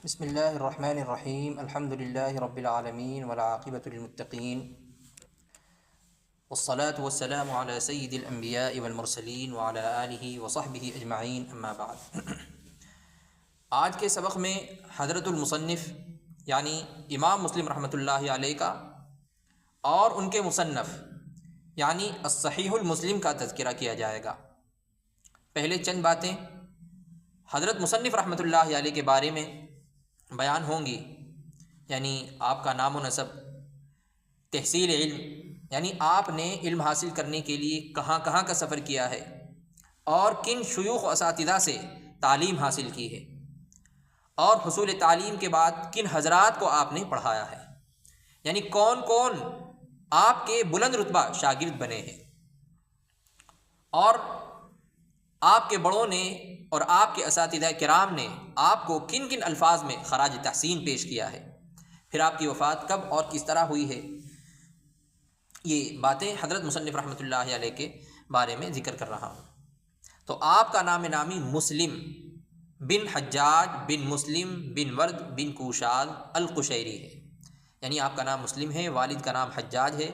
بسم اللہ الرحمن الرحیم الحمد للہ رب العالمین والعاقبۃ للمتقین والصلاة والسلام علی سید الانبیاء والمرسلین وعلی آلہ وصحبہ اجمعین اما بعد۔ آج کے سبق میں حضرت المصنف یعنی امام مسلم رحمۃ اللہ علیہ کا اور ان کے مصنف یعنی الصحیح المسلم کا تذکرہ کیا جائے گا۔ پہلے چند باتیں حضرت مصنف رحمۃ اللہ علیہ کے بارے میں بیان ہوں گی، یعنی آپ کا نام و نسب، تحصیل علم یعنی آپ نے علم حاصل کرنے کے لیے کہاں کہاں کا سفر کیا ہے اور کن شیوخ و اساتذہ سے تعلیم حاصل کی ہے، اور حصول تعلیم کے بعد کن حضرات کو آپ نے پڑھایا ہے، یعنی کون کون آپ کے بلند رتبہ شاگرد بنے ہیں، اور آپ کے بڑوں نے اور آپ کے اساتذہ کرام نے آپ کو کن کن الفاظ میں خراج تحسین پیش کیا ہے، پھر آپ کی وفات کب اور کس طرح ہوئی ہے، یہ باتیں حضرت مصنف رحمۃ اللہ علیہ کے بارے میں ذکر کر رہا ہوں۔ تو آپ کا نام نامی مسلم بن حجاج بن مسلم بن ورد بن کوشاد القشیری ہے، یعنی آپ کا نام مسلم ہے، والد کا نام حجاج ہے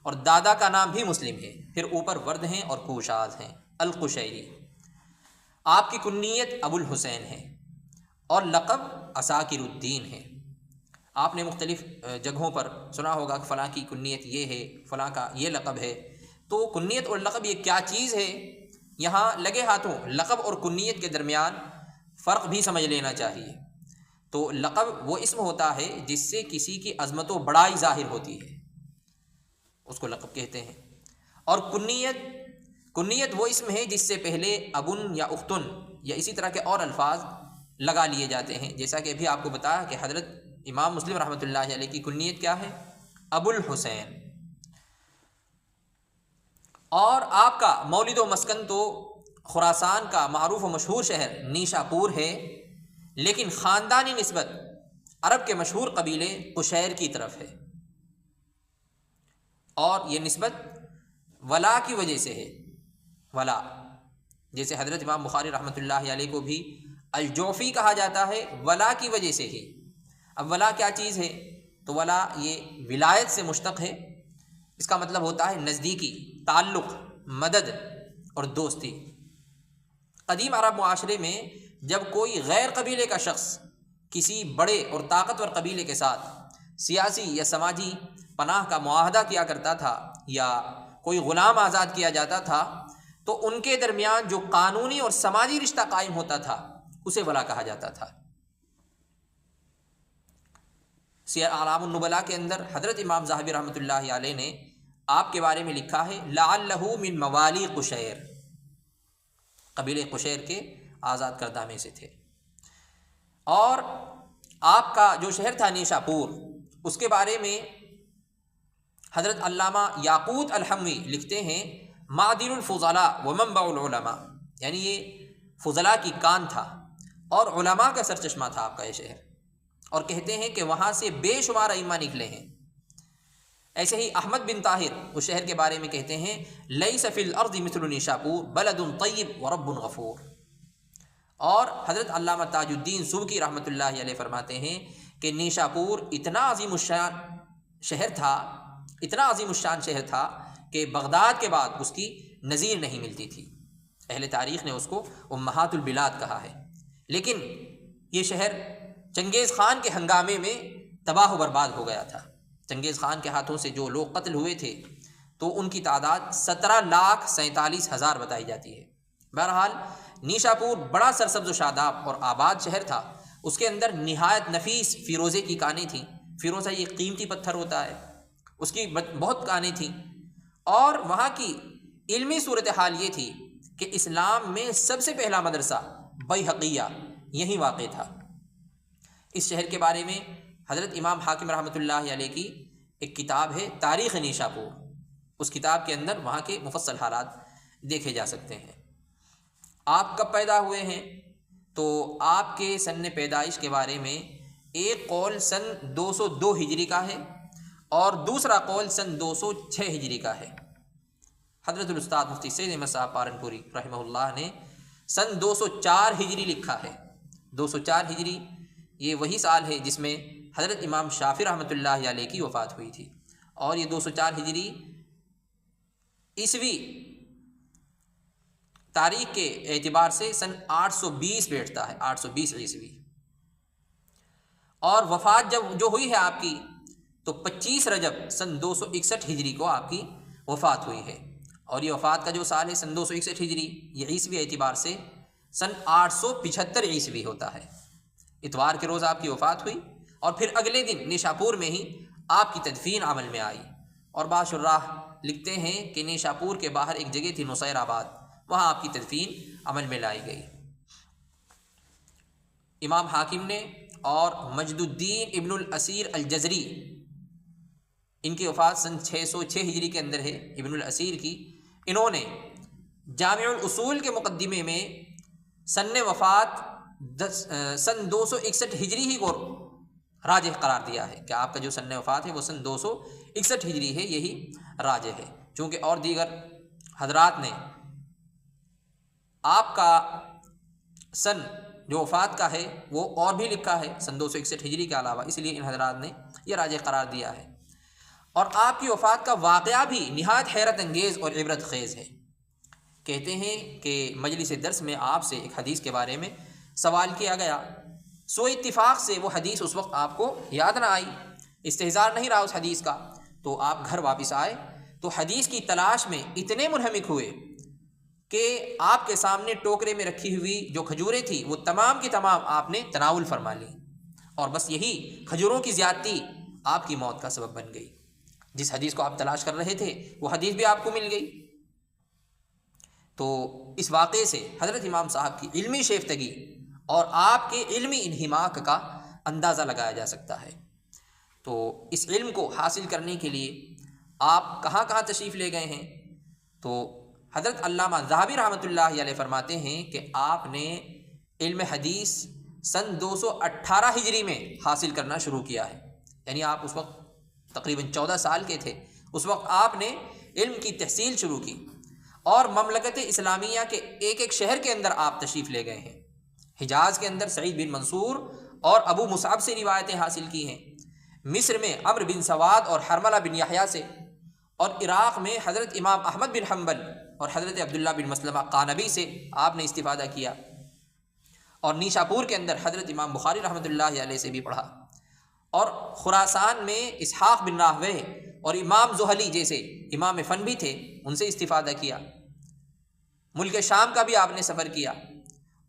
اور دادا کا نام بھی مسلم ہے، پھر اوپر ورد ہیں اور کوشاد ہیں، القشیری۔ آپ کی کنیت ابو الحسین ہے اور لقب عساکر الدین ہے۔ آپ نے مختلف جگہوں پر سنا ہوگا کہ فلاں کی کنیت یہ ہے، فلاں کا یہ لقب ہے، تو کنیت اور لقب یہ کیا چیز ہے، یہاں لگے ہاتھوں لقب اور کنیت کے درمیان فرق بھی سمجھ لینا چاہیے۔ تو لقب وہ اسم ہوتا ہے جس سے کسی کی عظمت و بڑائی ظاہر ہوتی ہے، اس کو لقب کہتے ہیں، اور کنیت وہ اسم ہے جس سے پہلے ابن یا اختن یا اسی طرح کے اور الفاظ لگا لیے جاتے ہیں، جیسا کہ ابھی آپ کو بتایا کہ حضرت امام مسلم رحمۃ اللہ علیہ کی کنیت کیا ہے، ابو الحسین، اور آپ کا مولد و مسکن تو خراسان کا معروف و مشہور شہر نیشا پور ہے، لیکن خاندانی نسبت عرب کے مشہور قبیلے قشیر کی طرف ہے، اور یہ نسبت ولا کی وجہ سے ہے، ولا جیسے حضرت امام بخاری رحمۃ اللہ علیہ کو بھی الجوفی کہا جاتا ہے ولا کی وجہ سے ہی۔ اب ولا کیا چیز ہے، تو ولا یہ ولایت سے مشتق ہے، اس کا مطلب ہوتا ہے نزدیکی، تعلق، مدد اور دوستی۔ قدیم عرب معاشرے میں جب کوئی غیر قبیلے کا شخص کسی بڑے اور طاقتور قبیلے کے ساتھ سیاسی یا سماجی پناہ کا معاہدہ کیا کرتا تھا یا کوئی غلام آزاد کیا جاتا تھا، تو ان کے درمیان جو قانونی اور سماجی رشتہ قائم ہوتا تھا اسے ولا کہا جاتا تھا۔ سیر اعلام النبلاء کے اندر حضرت امام ذہبی رحمۃ اللہ علیہ نے آپ کے بارے میں لکھا ہے لعلہ من موالی قشیر، قبیلے قشیر کے آزاد کردہ میں سے تھے۔ اور آپ کا جو شہر تھا نیشا پور، اس کے بارے میں حضرت علامہ یاقوت الحموی لکھتے ہیں معدن الفضلاء ومنبع العلماء، یعنی یہ فضلاء کی کان تھا اور علماء کا سرچشمہ تھا آپ کا یہ شہر، اور کہتے ہیں کہ وہاں سے بے شمار ائمہ نکلے ہیں۔ ایسے ہی احمد بن طاہر اس شہر کے بارے میں کہتے ہیں لیس فی الارض مثل نیشاپور بلد طیب ورب غفور، اور حضرت علامہ تاج الدین سبکی رحمۃ اللہ علیہ فرماتے ہیں کہ نیشاپور اتنا عظیم الشان شہر تھا کہ بغداد کے بعد اس کی نظیر نہیں ملتی تھی۔ اہل تاریخ نے اس کو امہات البلاد کہا ہے، لیکن یہ شہر چنگیز خان کے ہنگامے میں تباہ و برباد ہو گیا تھا۔ چنگیز خان کے ہاتھوں سے جو لوگ قتل ہوئے تھے تو ان کی تعداد 17,47,000 بتائی جاتی ہے۔ بہرحال نیشا پور بڑا سرسبز و شاداب اور آباد شہر تھا، اس کے اندر نہایت نفیس فیروزے کی کانیں تھیں، فیروزہ یہ قیمتی پتھر ہوتا ہے، اس کی بہت کانیں تھیں، اور وہاں کی علمی صورتحال یہ تھی کہ اسلام میں سب سے پہلا مدرسہ بیہقیہ یہیں واقع تھا۔ اس شہر کے بارے میں حضرت امام حاکم رحمۃ اللہ علیہ کی ایک کتاب ہے تاریخ نیشا پور، اس کتاب کے اندر وہاں کے مفصل حالات دیکھے جا سکتے ہیں۔ آپ کب پیدا ہوئے ہیں، تو آپ کے سن پیدائش کے بارے میں ایک قول سن 202 ہجری کا ہے اور دوسرا قول سن 206 ہجری کا ہے۔ حضرت الاستاد مفتی سید احمد صاحب پارنپوری رحمہ اللہ نے سن 204 ہجری لکھا ہے۔ 204 ہجری یہ وہی سال ہے جس میں حضرت امام شافعی رحمۃ اللہ علیہ کی وفات ہوئی تھی، اور یہ 204 ہجری عیسوی تاریخ کے اعتبار سے سن 820 بیٹھتا ہے، 820 عیسوی۔ اور وفات جو ہوئی ہے آپ کی تو 25 رجب سن 261 ہجری کو آپ کی وفات ہوئی ہے، اور یہ وفات کا جو سال ہے سن 261 ہجری، یہ عیسوی اعتبار سے سن 875 عیسوی ہوتا ہے۔ اتوار کے روز آپ کی وفات ہوئی، اور پھر اگلے دن نیشاپور میں ہی آپ کی تدفین عمل میں آئی۔ اور بعض شراح لکھتے ہیں کہ نیشاپور کے باہر ایک جگہ تھی نصیر آباد، وہاں آپ کی تدفین عمل میں لائی گئی۔ امام حاکم نے اور مجد الدین ابن الاسیر الجزری، ان کی وفات سن 606 ہجری کے اندر ہے، ابن الاسیر کی۔ انہوں نے جامع الاصول کے مقدمے میں سن وفات سن 261 ہجری ہی کو راجح قرار دیا ہے کہ آپ کا جو سن وفات ہے وہ سن 261 ہجری ہے، یہی راجح ہے، چونکہ اور دیگر حضرات نے آپ کا سن جو وفات کا ہے وہ اور بھی لکھا ہے سن 261 ہجری کے علاوہ، اس لیے ان حضرات نے یہ راجح قرار دیا ہے۔ اور آپ کی وفات کا واقعہ بھی نہایت حیرت انگیز اور عبرت خیز ہے۔ کہتے ہیں کہ مجلس درس میں آپ سے ایک حدیث کے بارے میں سوال کیا گیا، سو اتفاق سے وہ حدیث اس وقت آپ کو یاد نہ آئی، استحضار نہیں رہا اس حدیث کا، تو آپ گھر واپس آئے تو حدیث کی تلاش میں اتنے منہمک ہوئے کہ آپ کے سامنے ٹوکرے میں رکھی ہوئی جو کھجوریں تھیں وہ تمام کی تمام آپ نے تناول فرما لی، اور بس یہی کھجوروں کی زیادتی آپ کی موت کا سبب بن گئی۔ جس حدیث کو آپ تلاش کر رہے تھے وہ حدیث بھی آپ کو مل گئی۔ تو اس واقعے سے حضرت امام صاحب کی علمی شیفتگی اور آپ کے علمی انہماک کا اندازہ لگایا جا سکتا ہے۔ تو اس علم کو حاصل کرنے کے لیے آپ کہاں کہاں تشریف لے گئے ہیں؟ تو حضرت علامہ ذہبی رحمۃ اللہ علیہ فرماتے ہیں کہ آپ نے علم حدیث سن 218 ہجری میں حاصل کرنا شروع کیا ہے، یعنی آپ اس وقت تقریباً 14 سال کے تھے، اس وقت آپ نے علم کی تحصیل شروع کی، اور مملکت اسلامیہ کے ایک ایک شہر کے اندر آپ تشریف لے گئے ہیں۔ حجاز کے اندر سعید بن منصور اور ابو مصعب سے روایتیں حاصل کی ہیں، مصر میں عمر بن سواد اور حرملہ بن یحییٰ سے، اور عراق میں حضرت امام احمد بن حنبل اور حضرت عبداللہ بن مسلمہ قانبی سے آپ نے استفادہ کیا، اور نیشاپور کے اندر حضرت امام بخاری رحمۃ اللہ علیہ سے بھی پڑھا، اور خراسان میں اسحاق بن راہوے اور امام زحلی جیسے امام فن بھی تھے، ان سے استفادہ کیا۔ ملک شام کا بھی آپ نے سفر کیا،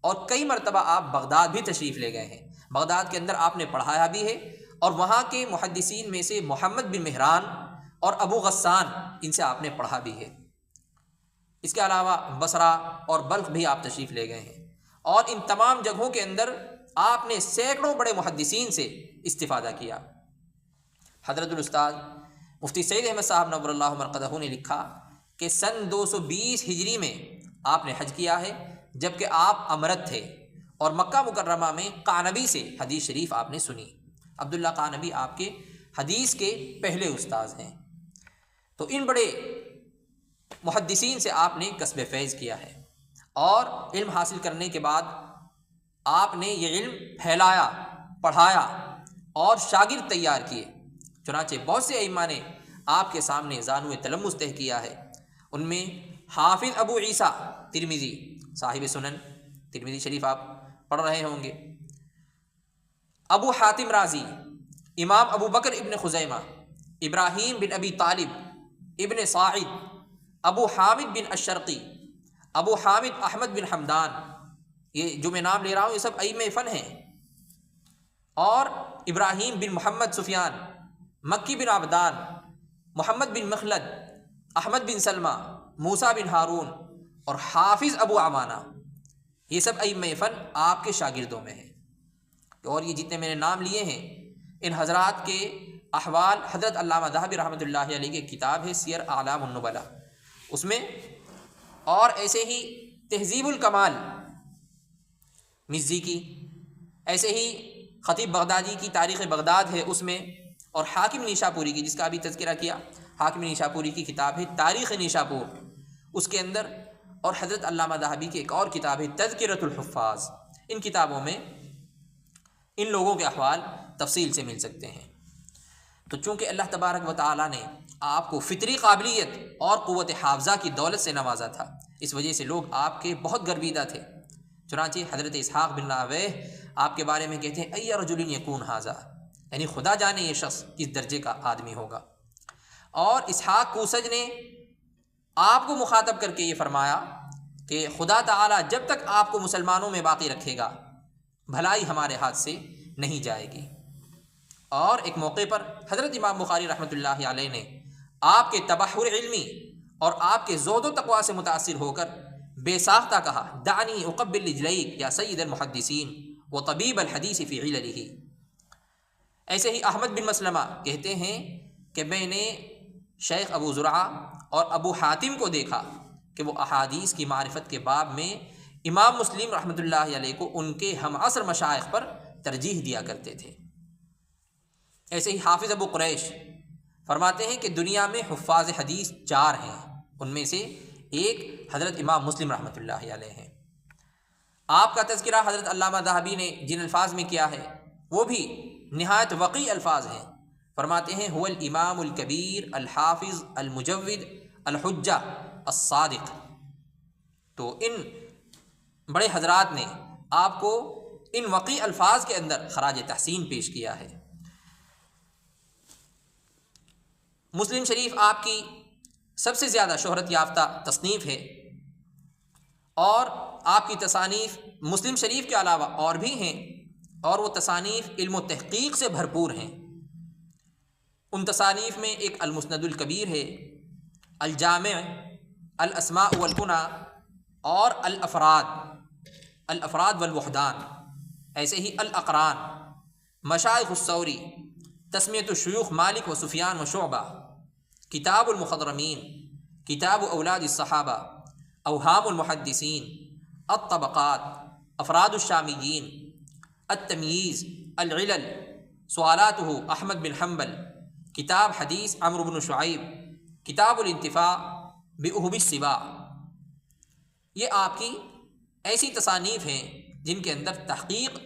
اور کئی مرتبہ آپ بغداد بھی تشریف لے گئے ہیں۔ بغداد کے اندر آپ نے پڑھایا بھی ہے، اور وہاں کے محدثین میں سے محمد بن مہران اور ابو غسان، ان سے آپ نے پڑھا بھی ہے۔ اس کے علاوہ بصرہ اور بلخ بھی آپ تشریف لے گئے ہیں، اور ان تمام جگہوں کے اندر آپ نے سینکڑوں بڑے محدثین سے استفادہ کیا۔ حضرت الاستاذ مفتی سعید احمد صاحب نور اللہ مرقدہ نے لکھا کہ سن 220 ہجری میں آپ نے حج کیا ہے، جبکہ آپ امرت تھے، اور مکہ مکرمہ میں قانبی سے حدیث شریف آپ نے سنی۔ عبداللہ قانبی آپ کے حدیث کے پہلے استاذ ہیں۔ تو ان بڑے محدثین سے آپ نے کسب فیض کیا ہے، اور علم حاصل کرنے کے بعد آپ نے یہ علم پھیلایا، پڑھایا اور شاگرد تیار کیے۔ چنانچہ بہت سے ائمہ نے آپ کے سامنے زانو تلمذ طے کیا ہے، ان میں حافظ ابو عیسیٰ ترمذی، صاحب سنن ترمذی شریف آپ پڑھ رہے ہوں گے، ابو حاتم رازی، امام ابو بکر ابن خزیمہ، ابراہیم بن ابی طالب ابن ساعد، ابو حامد بن الشرقی، ابو حامد احمد بن حمدان، یہ جو میں نام لے رہا ہوں یہ سب ائمہ فن ہیں، اور ابراہیم بن محمد سفیان، مکی بن عبدان، محمد بن مخلد، احمد بن سلمہ، موسیٰ بن ہارون اور حافظ ابو عوانہ، یہ سب ائمہ فن آپ کے شاگردوں میں ہیں۔ اور یہ جتنے میں نے نام لیے ہیں ان حضرات کے احوال حضرت علامہ ذہبی رحمۃ اللہ علیہ کی کتاب ہے سیر اعلام النبلاء، اس میں، اور ایسے ہی تہذیب الکمال مزی کی، ایسے ہی خطیب بغدادی کی تاریخ بغداد ہے اس میں، اور حاکم نیشاپوری کی، جس کا ابھی تذکرہ کیا، حاکم نیشاپوری کی کتاب ہے تاریخ نیشاپور، اس کے اندر، اور حضرت علامہ ذہبی کی ایک اور کتاب ہے تذکرۃ الحفاظ۔ ان کتابوں میں ان لوگوں کے احوال تفصیل سے مل سکتے ہیں۔ تو چونکہ اللہ تبارک و تعالیٰ نے آپ کو فطری قابلیت اور قوت حافظہ کی دولت سے نوازا تھا، اس وجہ سے لوگ آپ کے بہت گرویدہ تھے۔ چنانچہ حضرت اسحاق بن راہویہ آپ کے بارے میں کہتے ہیں ای رجل یکون ھذا، یعنی خدا جانے یہ شخص کس درجے کا آدمی ہوگا۔ اور اسحاق کوسج نے آپ کو مخاطب کر کے یہ فرمایا کہ خدا تعالیٰ جب تک آپ کو مسلمانوں میں باقی رکھے گا بھلائی ہمارے ہاتھ سے نہیں جائے گی۔ اور ایک موقع پر حضرت امام بخاری رحمۃ اللہ علیہ نے آپ کے تبحر علمی اور آپ کے زہد و تقویٰ سے متاثر ہو کر بے ساختہ کہا دعنی اقبل رجلیک یا سید المحدثین و طبیب الحدیث فی عللہ۔ ایسے ہی احمد بن مسلمہ کہتے ہیں کہ میں نے شیخ ابو زرعہ اور ابو حاتم کو دیکھا کہ وہ احادیث کی معرفت کے باب میں امام مسلم رحمۃ اللہ علیہ کو ان کے ہم عصر مشائخ پر ترجیح دیا کرتے تھے۔ ایسے ہی حافظ ابو قریش فرماتے ہیں کہ دنیا میں حفاظ حدیث 4 ہیں، ان میں سے ایک حضرت امام مسلم رحمۃ اللہ علیہ ہیں۔ آپ کا تذکرہ حضرت علامہ ذہبی نے جن الفاظ میں کیا ہے وہ بھی نہایت وقیع الفاظ ہیں۔ فرماتے ہیں هو الامام الکبیر الحافظ المجود الحجہ الصادق۔ تو ان بڑے حضرات نے آپ کو ان وقیع الفاظ کے اندر خراج تحسین پیش کیا ہے۔ مسلم شریف آپ کی سب سے زیادہ شہرت یافتہ تصنیف ہے، اور آپ کی تصانیف مسلم شریف کے علاوہ اور بھی ہیں، اور وہ تصانیف علم و تحقیق سے بھرپور ہیں۔ ان تصانیف میں ایک المسند الکبیر ہے، الجامع، الاسماء والکنہ، اور الافراد والوحدان، ایسے ہی الاقران، مشائخ الثوری، تسمیۃ الشیوخ مالک و سفیان و شعبہ، کتاب المخضرمین، کتاب اولاد الصحابہ، اوہام المحدثین، الطبقات، افراد الشامیین، التمییز، العلل، سوالاتہ احمد بن حنبل، کتاب حدیث عمرو بن شعیب، کتاب الانتفاع بأہب السباع۔ یہ آپ کی ایسی تصانیف ہیں جن کے اندر تحقیق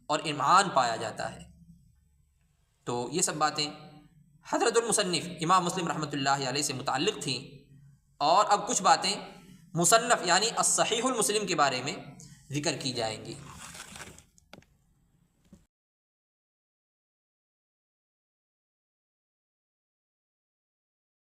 اور امعان پایا جاتا ہے۔ تو یہ سب باتیں حضرت المصنف امام مسلم رحمۃ اللہ علیہ سے متعلق تھیں، اور اب کچھ باتیں مصنف یعنی الصحیح المسلم کے بارے میں ذکر کی جائیں گی۔